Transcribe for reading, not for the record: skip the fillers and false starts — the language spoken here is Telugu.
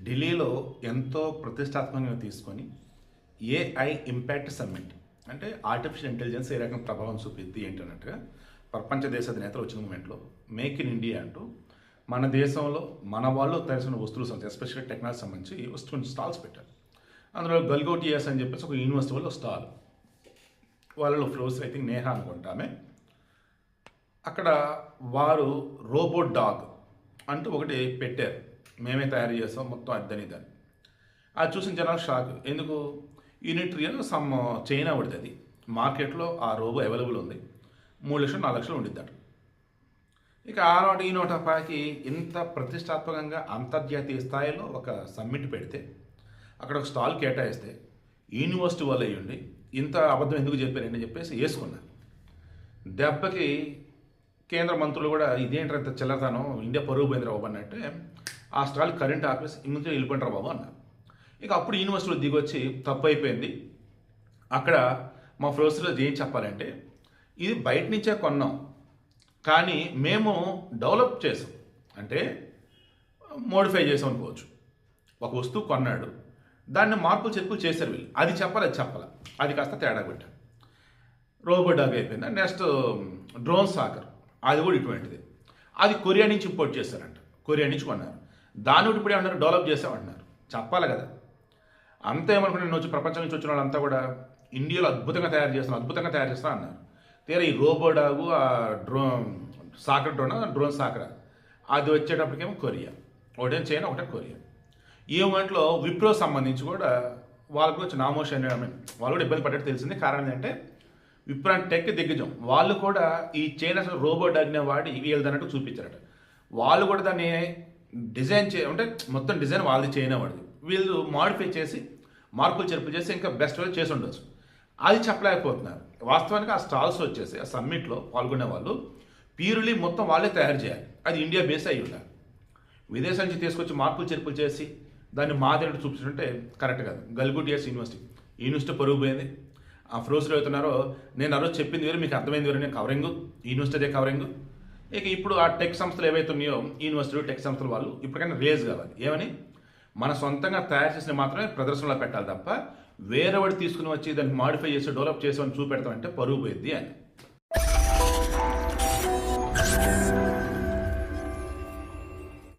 ఢిల్లీలో ఎంతో ప్రతిష్టాత్మకంగా తీసుకొని ఏఐ ఇంపాక్ట్ సమ్మిట్ అంటే ఆర్టిఫిషియల్ ఇంటెలిజెన్స్ ఏ రకం ప్రభావం చూపిద్ది ఏంటన్నట్టుగా ప్రపంచ దేశ అధినేతలు వచ్చిన మూమెంట్లో మేక్ ఇన్ ఇండియా అంటూ మన దేశంలో మన వాళ్ళు తయారు వస్తువులు సంబంధించి ఎస్పెషల్లీ టెక్నాలజీ సంబంధించి వస్తువుని స్టాల్స్ పెట్టారు. అందులో గల్గోటియాస్ అని చెప్పేసి ఒక యూనివర్సిటీ వాళ్ళు స్టాల్, వాళ్ళలో ఫ్లోర్స్ ఐ థింక్ నేహా అనుకుంటామే. అక్కడ వారు రోబోట్ డాగ్ అంటూ ఒకటి పెట్టారు, మేమే తయారు చేస్తాం మొత్తం అద్దని దాన్ని. అది చూసిన జనాలు షాక్. ఎందుకు? యూనిట్ రియల్ సమ్ చైనా పడుతుంది, అది మార్కెట్లో ఆ రోబో అవైలబుల్ ఉంది, 3 లక్షలు 4 లక్షలు ఉండిద్దాడు. ఇక ఆ నోట ఈ నోట పాకి ఇంత ప్రతిష్టాత్మకంగా అంతర్జాతీయ స్థాయిలో ఒక సమ్మిట్ పెడితే అక్కడ ఒక స్టాల్ కేటాయిస్తే యూనివర్సిటీ వాళ్ళు అయ్యండి ఇంత అబద్ధం ఎందుకు చెప్పారండి చెప్పేసి వేసుకున్నారు. దెబ్బకి కేంద్ర మంత్రులు కూడా ఇదేంటారు ఇంత చిల్లరతాను, ఇండియా పరుగు పోయింది బాబు అన్నట్టే ఆ స్టాల్ కరెంట్ ఆపేసి ఇంకొంచెం వెళ్ళిపోయినారు బాబు అన్నారు. ఇక అప్పుడు యూనివర్సిటీలో దిగొచ్చి తప్పు అయిపోయింది, అక్కడ మా ప్రొఫెసర్లు ఏం చెప్పాలంటే ఇది బయట నుంచే కొన్నాం కానీ మేము డెవలప్ చేసాం, అంటే మోడిఫై చేసాం అనుకోవచ్చు. ఒక వస్తువు కొన్నాడు, దాన్ని మార్పులు చెప్పులు చేశారు వీళ్ళు, అది చెప్పాలి అది కాస్త తేడా పెట్టారు. రోబోట్ డాగ్ అయిపోయింది. నెక్స్ట్ డ్రోన్ సాకర్, అది కూడా ఇటువంటిది. అది కొరియా నుంచి ఇంపోర్ట్ చేశారంట, కొరియా నుంచి కొన్నారు. దాన్ని ఇప్పుడు ఏమన్నారు, డెవలప్ చేసామంటున్నారు. చెప్పాలి కదా. అంతా ఏమనుకుంటే నేను వచ్చి ప్రపంచం నుంచి వచ్చిన వాళ్ళంతా కూడా ఇండియాలో అద్భుతంగా తయారు చేస్తాం అన్నారు. తీరా ఈ రోబోడాగు ఆ డ్రోన్ సాకర్ అది వచ్చేటప్పటికేమో కొరియా, ఒకటే చైనా ఒకటే కొరియా. ఈ మూమెంట్లో విప్రో సంబంధించి కూడా వాళ్ళకు వచ్చి నామోష్ అనే వాళ్ళు కూడా ఇబ్బంది పడ్డట్టు తెలిసింది. కారణం ఏంటంటే విప్రో అంటే టెక్ దిగ్గజం, వాళ్ళు కూడా ఈ చైనా రోబోడాగ్నే వాడి వీళ్ళదన్నట్టు చూపించారట. వాళ్ళు కూడా దాన్ని డిజైన్ అంటే మొత్తం డిజైన్ వాళ్ళది చైనా వాడిది, వీళ్ళు మాడిఫై చేసి మార్పులు చేర్పులు చేసి ఇంకా బెస్ట్ వే చేసి ఉండొచ్చు, అది చెప్పలేకపోతున్నారు. వాస్తవానికి ఆ స్టాల్స్ వచ్చేసి ఆ సమ్మిట్లో పాల్గొనే వాళ్ళు ప్యూర్లీ మొత్తం వాళ్ళే తయారు చేయాలి, అది ఇండియా బేస్ అయ్యి ఉండాలి. విదేశం నుంచి తీసుకొచ్చి మార్పులు చేర్పులు చేసి దాన్ని మాదిరినట్టు చూపించుంటే కరెక్ట్ కాదు. గల్గోటియాస్ యూనివర్సిటీ పరుగు పోయింది. ఆ ఫ్రోస్లో అవుతున్నారో నేను ఆ రోజు చెప్పింది వేరు, మీకు అర్థమైంది వేరు, నేను కవరింగ్ యూనివర్సిటీ అదే కవరింగ్. ఇక ఇప్పుడు ఆ టెక్ సంస్థలు ఏవైతే ఉన్నాయో యూనివర్సిటీ టెక్ సంస్థలు వాళ్ళు ఇప్పటికైనా రిలీజ్ కావాలి. ఏమని మన సొంతంగా తయారు చేసిన మాత్రమే ప్రదర్శనలో పెట్టాలి తప్ప వేరేవాడు తీసుకుని వచ్చి దాన్ని మాడిఫై చేసి డెవలప్ చేసామని చూపెడతామంటే పరుగు పోయింది అని.